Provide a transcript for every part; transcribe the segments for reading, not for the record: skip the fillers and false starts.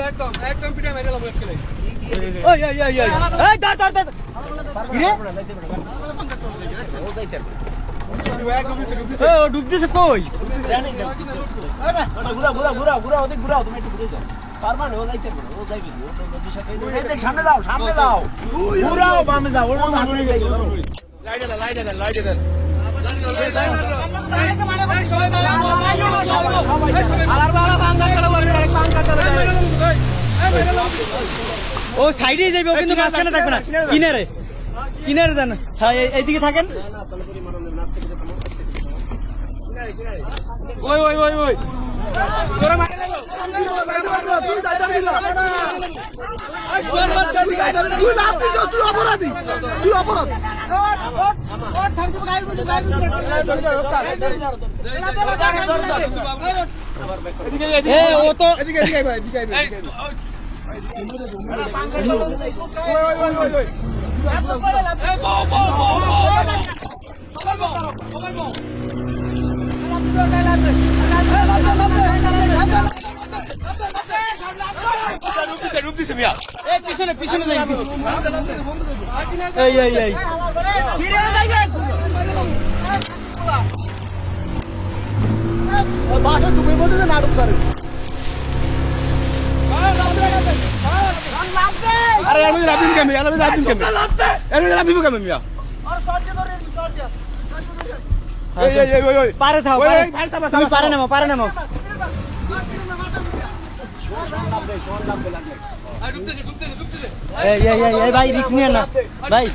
একদম একদম পিঠে মেরে লাভ খেলে ওই ওই ওই ওই এই দাঁড় দাঁড় দাঁড় কি রে ও ডুব দিছে কই জানি না ঘুরা ঘুরা ঘুরা ঘুরা ওদিক ঘুরাও তুমি একটু ঘুরে যাও পারবা না ও যাইতে পারো ও যাইবে ও তো দিশা কই এই দেখ সামনে যাও ঘুরাও বামে যাও ওর মনে হয় যাইবে লাইট দেন ও সাইডে যাইবে ও কিন্তু মাঝখানে থাকবে না কিনারে কিনারে দেন হ্যাঁ এইদিকে থাকেন ওই ওই ওই ওই তোরা মারে লাগো তুই লাভ দিছ তুই অপরাধী এ ও তো এদিকে ভাই এদিকে ভাই পিছনে পিছনে যাই এই এই এই বাসা তুমি বলতে যে নাটক করে আরে আমি রাবিন কেমন আমি রাবিন কেমন আমি রাবিন কেমন মিয়া আর সরজে ধরে সরজে এই পারে থাও তুমি পারে নামো এই ভাই রিস্ক নিয়ে না ভাই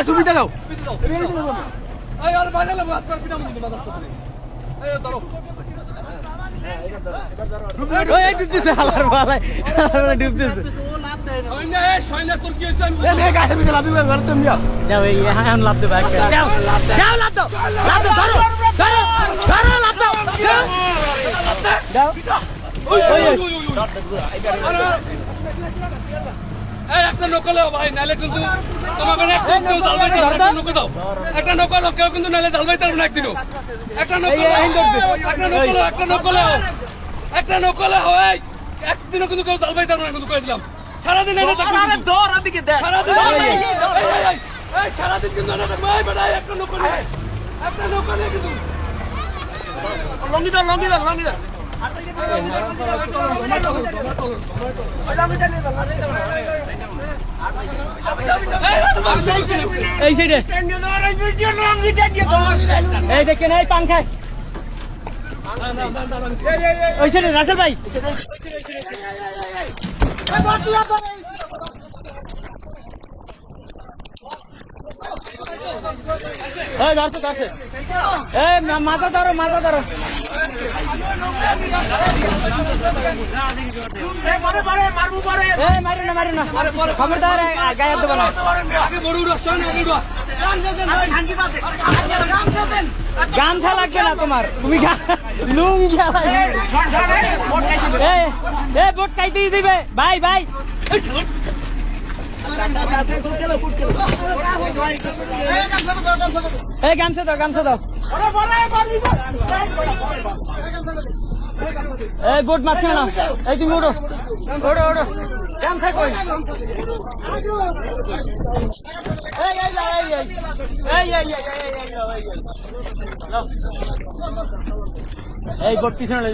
সুবিধা দাও একটা নকল ভাই নালে কিন্তু তোমাকে একটা নকল কেউ কিন্তু নালে জালবাইতে পারবে না একদিনও একটা নকল হয় একদিনও কিন্তু কেউ জালবাইতে পারবে না কিন্তু করে দিলাম সারাদিন সারাদিন কিন্তু একটা নকল কিন্তু লঙ্গিদার এই সাইডে এই দেখেন এই পাংখায় ওই সাইডে রাসেল ভাই মাথা ধরো মারি না খবরদার গায়ে দেবো না গামছা লাগবে না তোমার তুমি লুঙ্গি বোট কাইতেই দিবে ভাই এই গামছা দাও এই বোট মারছে না এই তুমি ওড়ো গামছা কই এই বোট পিছনে